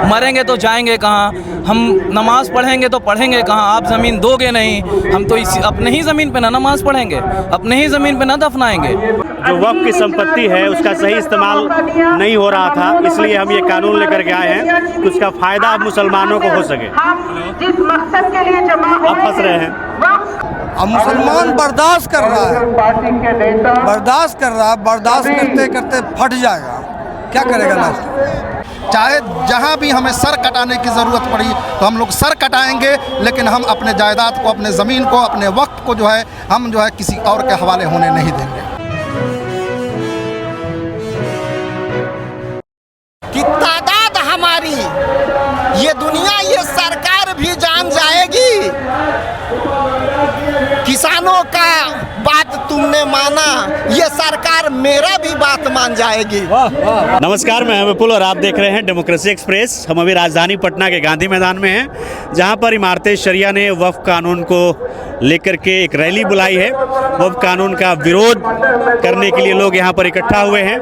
मरेंगे तो जाएंगे कहाँ, हम नमाज़ पढ़ेंगे तो पढ़ेंगे कहाँ, आप ज़मीन दोगे नहीं, हम तो इसी अपने ही ज़मीन पे ना नमाज़ पढ़ेंगे, अपने ही ज़मीन पे ना दफनाएंगे। जो वक्फ की संपत्ति है उसका सही इस्तेमाल नहीं हो रहा था, इसलिए हम ये कानून लेकर के आए हैं कि उसका फ़ायदा मुसलमानों को हो सके। आप फंस रहे हैं। अब मुसलमान बर्दाश्त कर रहा है, बर्दाश्त करते करते फट जाएगा, क्या करेगा लास्ट। चाहे जहां भी हमें सर कटाने की ज़रूरत पड़ी तो हम लोग सर कटाएंगे, लेकिन हम अपने जायदाद को, अपने ज़मीन को, अपने वक्त को हम किसी और के हवाले होने नहीं देंगे। कि तादाद हमारी ये दुनिया, ये सरकार भी जान जाएगी। किसानों का बात तुमने माना, ये सरकार मेरा भी बात मान जाएगी। नमस्कार, मैं विपुल और आप देख रहे हैं डेमोक्रेसी एक्सप्रेस। हम अभी राजधानी पटना के गांधी मैदान में हैं, जहां पर इमारते शरिया ने वक्फ कानून को लेकर के एक रैली बुलाई है। वक्फ कानून का विरोध करने के लिए लोग यहां पर इकट्ठा हुए हैं।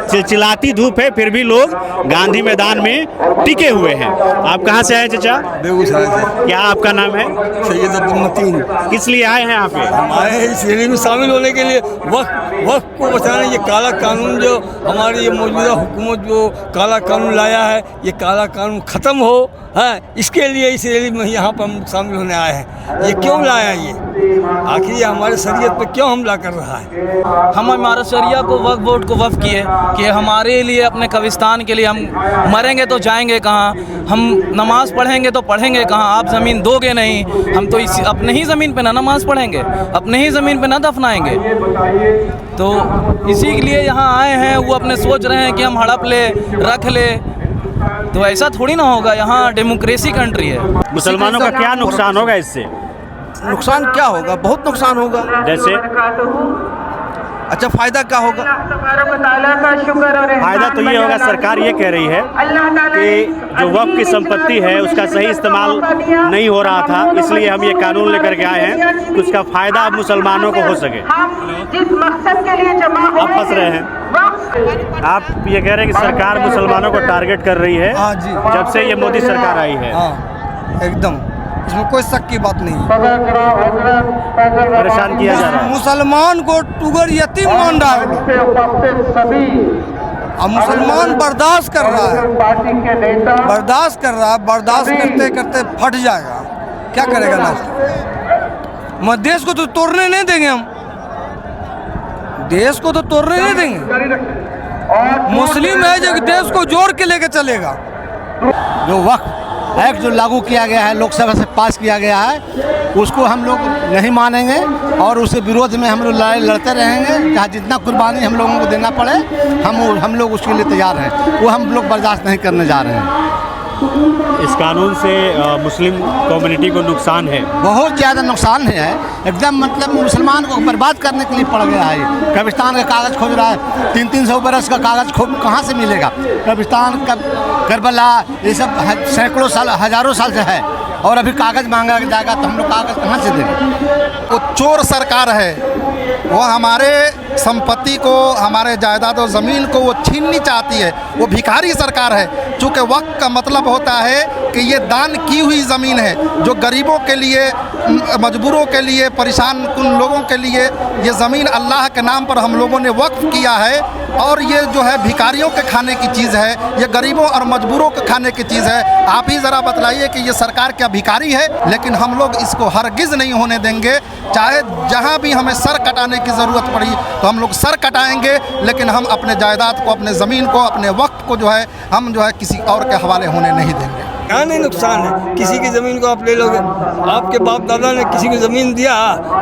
चिलचिलाती धूप है, फिर भी लोग गांधी मैदान में टिके हुए हैं। आप कहां से आए चाचा? बेगूसराय से। क्या आपका नाम है? सैयद अब्दुल मतीन। किस लिए आए हैं आप? आए हैं इस रैली में शामिल होने के लिए, वक्त को बचाने। ये काला कानून जो हमारी ये मौजूदा हुकूमत जो काला कानून लाया है, ये काला कानून ख़त्म हो, है, इसके लिए इस रैली में यहाँ पर हम शामिल होने आए हैं। ये क्यों लाया, ये आखिर ये हमारे शरीयत पे क्यों हमला कर रहा है? हम हमारा शरिया को, वक्फ बोर्ड को वफ़ किए कि हमारे लिए, अपने कब्रिस्तान के लिए, हम मरेंगे तो जाएंगे कहाँ, हम नमाज़ पढ़ेंगे तो पढ़ेंगे कहाँ, आप ज़मीन दोगे नहीं, हम तो इसी अपने ही ज़मीन पे ना नमाज़ पढ़ेंगे, अपने ही ज़मीन पे ना दफनाएंगे। तो इसी के लिए यहाँ आए हैं। वो अपने सोच रहे हैं कि हम हड़प ले, रख ले, तो ऐसा थोड़ी ना होगा। यहाँ डेमोक्रेसी कंट्री है। मुसलमानों का क्या नुकसान होगा इससे? नुकसान क्या होगा? बहुत नुकसान होगा। जैसे अच्छा, फ़ायदा क्या होगा? फायदा तो ये होगा, सरकार ये कह रही है कि जो वक्फ की संपत्ति है उसका सही इस्तेमाल नहीं हो रहा था, इसलिए हम ये कानून लेकर के आए हैं कि उसका फ़ायदा मुसलमानों को हो सके। आप फंस रहे हैं। आप ये कह रहे हैं कि सरकार मुसलमानों को टारगेट कर रही है। हाँ जी, जब से ये मोदी सरकार आई है। हाँ, एकदम, इसमें कोई शक की बात नहीं है। परेशान किया जा रहा है। मुसलमान को टुगर यतीम मान रहा है। अब मुसलमान बर्दाश्त कर रहा है, बर्दाश्त करते करते फट जाएगा, क्या करेगा लास्ट। मैं देश को तो तोड़ने नहीं देंगे, हम देश को तो तोड़ने नहीं देंगे। मुस्लिम है जो देश को जोड़ के लेके चलेगा। जो वक्फ एक्ट जो लागू किया गया है, लोकसभा से पास किया गया है, उसको हम लोग नहीं मानेंगे और उसके विरोध में हम लोग लड़ाई लड़ते रहेंगे। चाहे जितना कुर्बानी हम लोगों को देना पड़े, हम लोग उसके लिए तैयार हैं। वो हम लोग बर्दाश्त नहीं करने जा रहे हैं। इस कानून से मुस्लिम कम्युनिटी को नुकसान है, बहुत ज़्यादा नुकसान है। एकदम मतलब मुसलमान को बर्बाद करने के लिए पड़ गया है। कब्रिस्तान का कागज़ खोज रहा है, 300 बरस का कागज़ कहाँ से मिलेगा? कब्रिस्तान, करबला, ये सब सैकड़ों साल, हज़ारों साल से है, और अभी कागज़ मांगा जाएगा तो हम लोग कागज़ कहाँ से देंगे? वो चोर सरकार है, वो हमारे संपत्ति को, हमारे जायदाद और ज़मीन को वो छीननी चाहती है। वो भिखारी सरकार है। चूँकि वक्त का मतलब होता है कि ये दान की हुई ज़मीन है, जो गरीबों के लिए, मजबूरों के लिए, परेशान कुन लोगों के लिए ये ज़मीन अल्लाह के नाम पर हम लोगों ने वक्फ किया है। और ये जो है भिखारियों के खाने की चीज़ है, ये गरीबों और मजबूरों के खाने की चीज़ है। आप ही ज़रा बतलाइए कि ये सरकार क्या भिखारी है? लेकिन हम लोग इसको हरगिज़ नहीं होने देंगे। चाहे जहाँ भी हमें सर कटाने की ज़रूरत पड़ी तो हम लोग सर कटाएंगे, लेकिन हम अपने जायदाद को, अपने ज़मीन को, अपने वक्त को हम किसी और के हवाले होने नहीं देंगे। क्या नहीं नुकसान है? किसी की ज़मीन को आप ले लोगे, आपके बाप दादा ने किसी को ज़मीन दिया,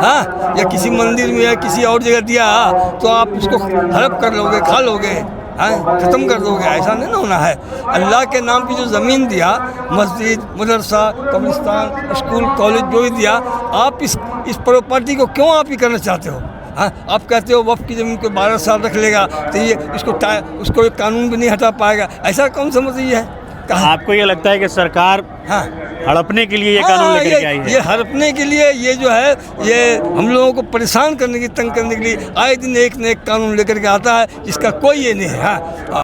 हाँ, या किसी मंदिर में या किसी और जगह दिया, तो आप उसको हड़प कर लोगे, खा लोगे, हाँ, ख़त्म कर दोगे। ऐसा नहीं ना होना है। अल्लाह के नाम की जो ज़मीन दिया, मस्जिद, मदरसा, कब्रिस्तान, स्कूल, कॉलेज जो भी दिया, आप इस प्रॉपर्टी को क्यों आप ही करना चाहते हो? हाँ, आप कहते हो वक्फ की ज़मीन को 12 साल रख लेगा तो ये उसको एक कानून भी नहीं हटा पाएगा। ऐसा कौन समझिए है? आपको ये लगता है कि सरकार हाँ हड़पने के लिए ये कानून लेकर के आई है? ये हड़पने के लिए, ये जो है, ये हम लोगों को परेशान करने की, तंग करने के लिए आए दिन एक न एक कानून लेकर के आता है, जिसका कोई ये नहीं है। हाँ।